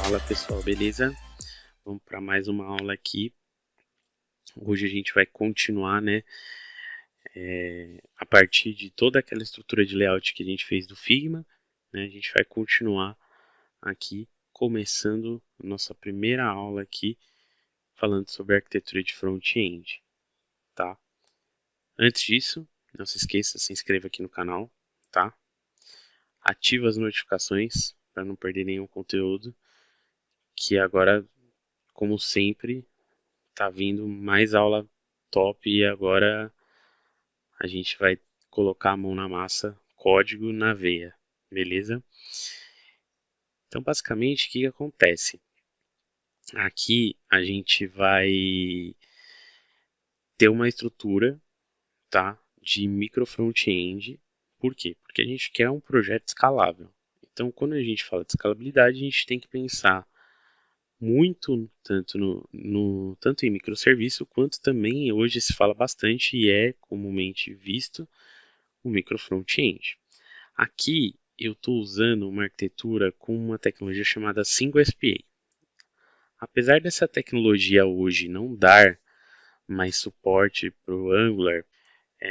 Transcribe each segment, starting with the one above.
Fala pessoal, beleza? Vamos para mais uma aula aqui. Hoje a gente vai continuar, né? A partir de toda aquela estrutura de layout que a gente fez do Figma, né? A gente vai continuar aqui, começando a nossa primeira aula aqui, falando sobre arquitetura de front-end, tá? Antes disso, não se esqueça, se inscreva aqui no canal, tá? Ativa as notificações para não perder nenhum conteúdo, que agora, como sempre, tá vindo mais aula top e agora a gente vai colocar a mão na massa, código na veia, beleza? Então, basicamente, o que acontece? Aqui a gente vai ter uma estrutura, tá, de micro front-end. Por quê? Porque a gente quer um projeto escalável. Então, quando a gente fala de escalabilidade, a gente tem que pensar muito tanto em microserviço quanto também hoje se fala bastante e é comumente visto o micro front-end. Aqui eu estou usando uma arquitetura com uma tecnologia chamada SingleSPA. Apesar dessa tecnologia hoje não dar mais suporte para o Angular,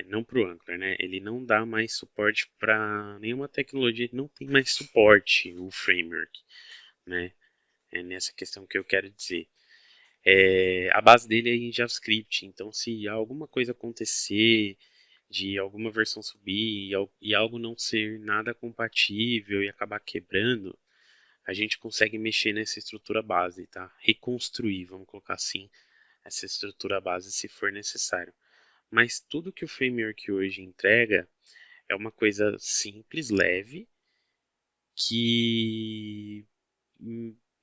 não para o Angular, né? Ele não dá mais suporte para nenhuma tecnologia, não tem mais suporte o framework, né? É nessa questão que eu quero dizer. A base dele é em JavaScript, então se alguma coisa acontecer, de alguma versão subir e algo não ser nada compatível e acabar quebrando, a gente consegue mexer nessa estrutura base, tá? Reconstruir, vamos colocar assim, essa estrutura base se for necessário. Mas tudo que o framework hoje entrega é uma coisa simples, leve, que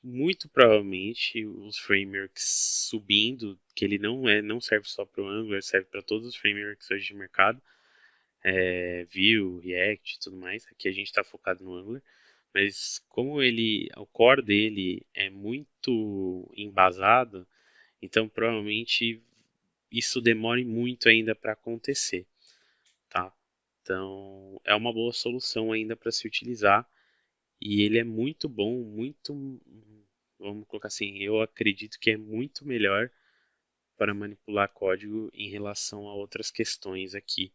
muito provavelmente os frameworks subindo, que ele não serve só para o Angular, serve para todos os frameworks hoje de mercado, Vue, React e tudo mais. Aqui a gente está focado no Angular, mas como o core dele é muito embasado, então provavelmente isso demore muito ainda para acontecer, tá? Então é uma boa solução ainda para se utilizar e ele é muito bom, vamos colocar assim, eu acredito que é muito melhor para manipular código em relação a outras questões aqui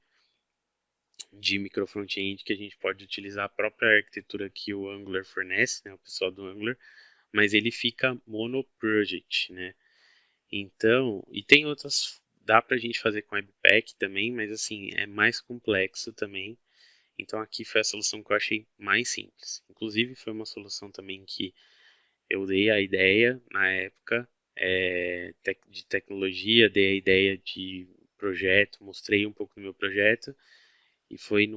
de micro front-end que a gente pode utilizar a própria arquitetura que o Angular fornece, né, o pessoal do Angular, mas ele fica monoproject, né? Então, e tem outras, dá pra gente fazer com Webpack também, mas assim, é mais complexo também. Então aqui foi a solução que eu achei mais simples. Inclusive foi uma solução também que eu dei a ideia na época de tecnologia, dei a ideia de projeto, mostrei um pouco do meu projeto e foi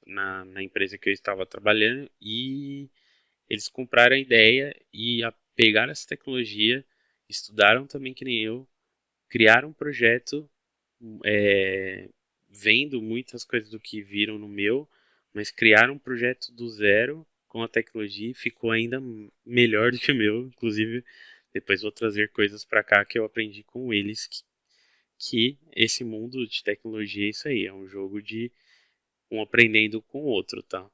na empresa que eu estava trabalhando e eles compraram a ideia e pegaram essa tecnologia, estudaram também que nem eu, criaram um projeto vendo muitas coisas do que viram no meu, mas criaram um projeto do zero com a tecnologia e ficou ainda melhor do que o meu. Inclusive, depois vou trazer coisas para cá que eu aprendi com eles, que esse mundo de tecnologia é isso aí, é um jogo de um aprendendo com o outro, tá?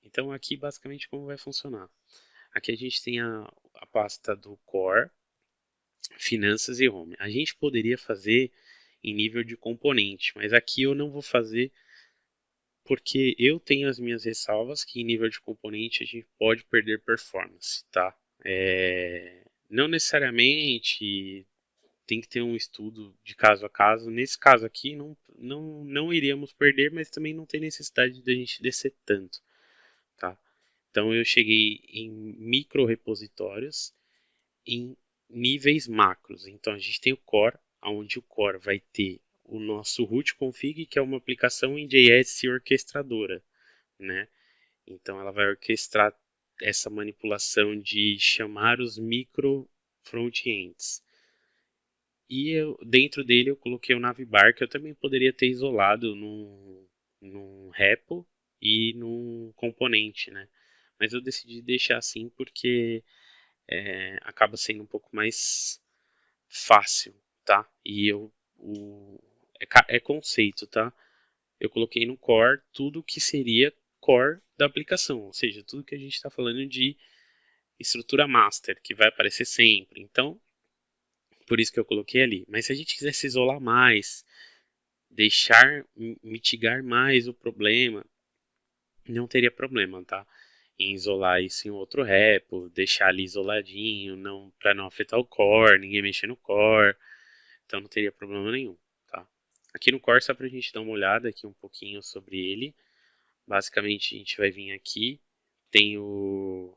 Então aqui basicamente como vai funcionar. Aqui a gente tem a pasta do Core, Finanças e Home. A gente poderia fazer em nível de componente, mas aqui eu não vou fazer porque eu tenho as minhas ressalvas que em nível de componente a gente pode perder performance, tá? Não necessariamente tem que ter um estudo de caso a caso. Nesse caso aqui não iríamos perder, mas também não tem necessidade de a gente descer tanto, tá? Então eu cheguei em micro repositórios em níveis macros. Então a gente tem o core, onde o core vai ter o nosso root config, que é uma aplicação em JS orquestradora, né? Então ela vai orquestrar essa manipulação de chamar os micro frontends. E dentro dele eu coloquei o navbar, que eu também poderia ter isolado num repo e num componente, né? Mas eu decidi deixar assim porque acaba sendo um pouco mais fácil, tá? E é conceito, tá? Eu coloquei no core tudo que seria core da aplicação, ou seja, tudo que a gente está falando de estrutura master, que vai aparecer sempre. Então, por isso que eu coloquei ali. Mas se a gente quisesse isolar mais, deixar mitigar mais o problema, não teria problema, tá? Em isolar isso em outro repo, deixar ali isoladinho, não, para não afetar o core, ninguém mexer no core, então não teria problema nenhum, tá? Aqui no core, só para a gente dar uma olhada aqui um pouquinho sobre ele, basicamente a gente vai vir aqui, tem o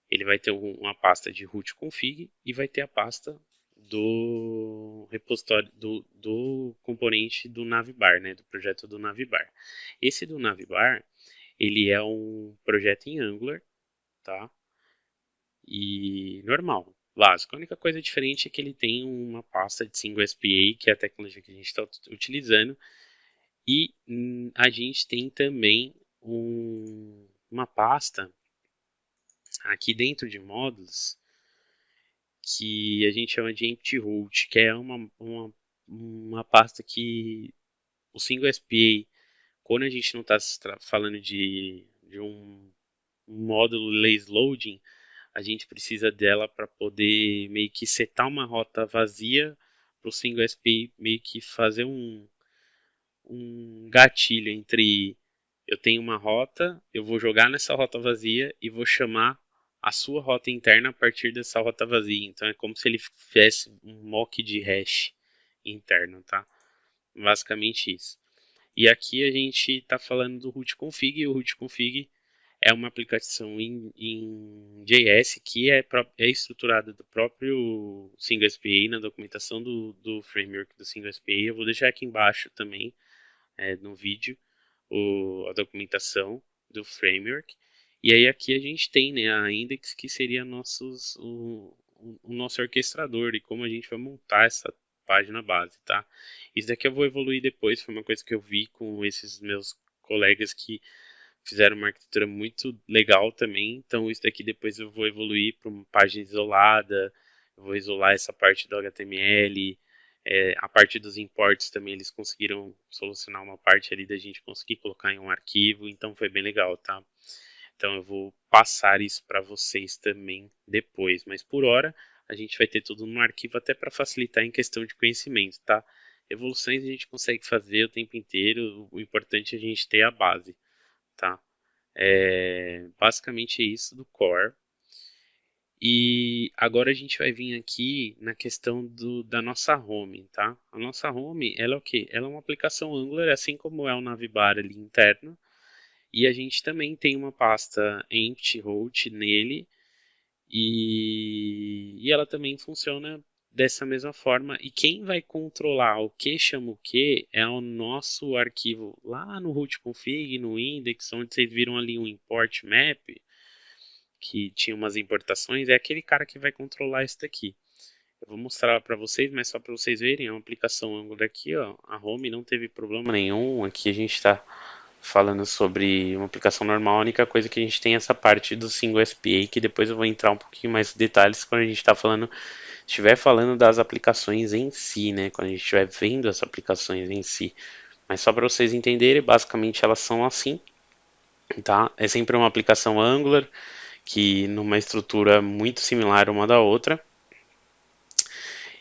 ele vai ter uma pasta de root config e vai ter a pasta do repositório do componente do Navibar, né, do projeto do Navibar. Esse do Navibar, ele é um projeto em Angular, tá? E normal, básico. A única coisa diferente é que ele tem uma pasta de single SPA, que é a tecnologia que a gente está utilizando, e a gente tem também uma pasta aqui dentro de módulos que a gente chama de empty root, que é uma pasta que o single SPA, quando a gente não está falando de um módulo lazy loading, a gente precisa dela para poder meio que setar uma rota vazia para o single SPA meio que fazer um gatilho entre eu tenho uma rota, eu vou jogar nessa rota vazia e vou chamar a sua rota interna a partir dessa rota vazia. Então é como se ele fizesse um mock de hash interno, tá? Basicamente isso. E aqui a gente está falando do root config, e o root config é uma aplicação em JS que é estruturada do próprio Single SPA, na documentação do framework do Single SPA. Eu vou deixar aqui embaixo também, no vídeo, a documentação do framework. E aí aqui a gente tem, né, a index, que seria o nosso orquestrador e como a gente vai montar essa página base, tá? Isso daqui eu vou evoluir depois, foi uma coisa que eu vi com esses meus colegas que fizeram uma arquitetura muito legal também. Então isso daqui depois eu vou evoluir para uma página isolada, eu vou isolar essa parte do HTML, a parte dos imports também eles conseguiram solucionar uma parte ali da gente conseguir colocar em um arquivo, então foi bem legal, tá? Então eu vou passar isso para vocês também depois, mas por hora a gente vai ter tudo no arquivo até para facilitar em questão de conhecimento, tá? Evoluções a gente consegue fazer o tempo inteiro, o importante é a gente ter a base, tá? Basicamente é isso do core. E agora a gente vai vir aqui na questão da nossa home, tá? A nossa home, ela é o quê? Ela é uma aplicação Angular, assim como é o Navibar ali interno. E a gente também tem uma pasta empty root nele. E ela também funciona dessa mesma forma. E quem vai controlar o que chama o que é o nosso arquivo lá no root config, no index, onde vocês viram ali um import map, que tinha umas importações, é aquele cara que vai controlar isso daqui. Eu vou mostrar para vocês, mas só para vocês verem, é uma aplicação Angular aqui, ó. A home não teve problema nenhum. Aqui a gente está falando sobre uma aplicação normal. A única coisa que a gente tem é essa parte do single SPA, que depois eu vou entrar um pouquinho mais em detalhes quando a gente está falando, estiver falando das aplicações em si, né? Quando a gente estiver vendo as aplicações em si. Mas só para vocês entenderem, basicamente elas são assim, tá? É sempre uma aplicação Angular que numa estrutura muito similar uma da outra.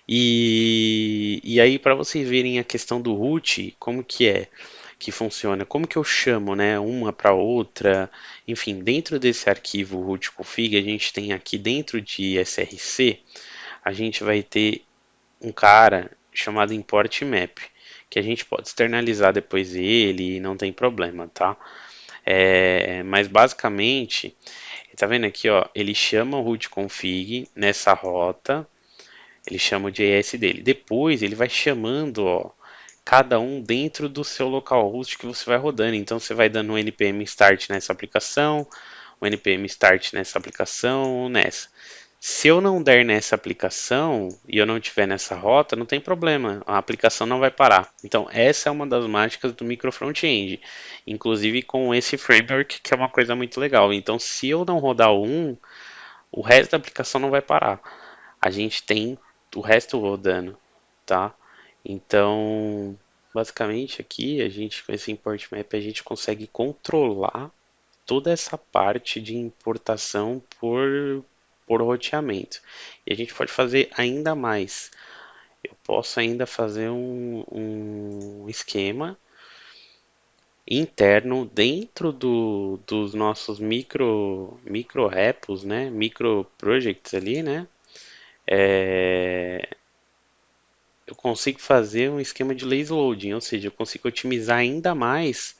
E aí para vocês verem a questão do root, como que funciona, como que eu chamo, né, uma para outra, enfim, dentro desse arquivo root config, a gente tem aqui dentro de src, a gente vai ter um cara chamado import map, que a gente pode externalizar depois ele e não tem problema, tá? Mas basicamente, tá vendo aqui, ó, ele chama o root config nessa rota, ele chama o JS dele. Depois ele vai chamando, ó, cada um dentro do seu localhost que você vai rodando. Então você vai dando um npm start nessa aplicação, um npm start nessa aplicação, nessa. Se eu não der nessa aplicação e eu não tiver nessa rota, não tem problema, a aplicação não vai parar. Então essa é uma das mágicas do micro front-end, inclusive com esse framework que é uma coisa muito legal. Então se eu não rodar o resto da aplicação não vai parar. A gente tem o resto rodando, tá? Então, basicamente aqui a gente com esse import map a gente consegue controlar toda essa parte de importação por roteamento. E a gente pode fazer ainda mais. Eu posso ainda fazer um esquema interno dentro dos nossos micro repos, né? Micro projects ali, né? É, eu consigo fazer um esquema de lazy loading, ou seja, eu consigo otimizar ainda mais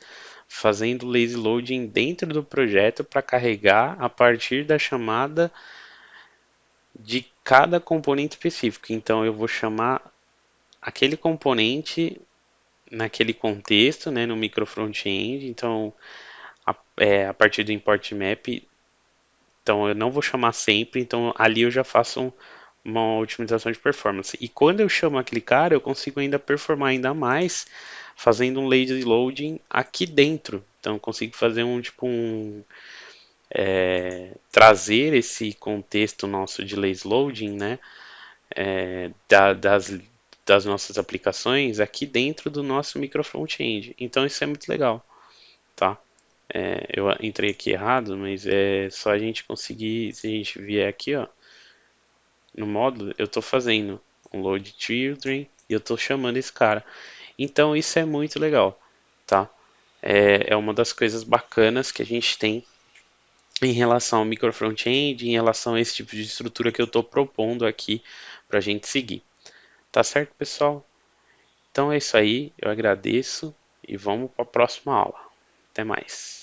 fazendo lazy loading dentro do projeto para carregar a partir da chamada de cada componente específico. Então eu vou chamar aquele componente naquele contexto, né, no micro front-end. Então a partir do import map, então eu não vou chamar sempre. Então ali eu já faço uma otimização de performance. E quando eu chamo aquele cara, eu consigo ainda performar ainda mais fazendo um lazy loading aqui dentro. Então eu consigo fazer trazer esse contexto nosso de lazy loading, né, das nossas aplicações aqui dentro do nosso micro front-end. Então isso é muito legal, tá? Eu entrei aqui errado, mas é só a gente conseguir, se a gente vier aqui, ó, no módulo, eu estou fazendo um load children e eu estou chamando esse cara. Então isso é muito legal, tá? É uma das coisas bacanas que a gente tem em relação ao micro front-end, em relação a esse tipo de estrutura que eu estou propondo aqui para a gente seguir. Tá certo, pessoal? Então é isso aí, eu agradeço e vamos para a próxima aula. Até mais.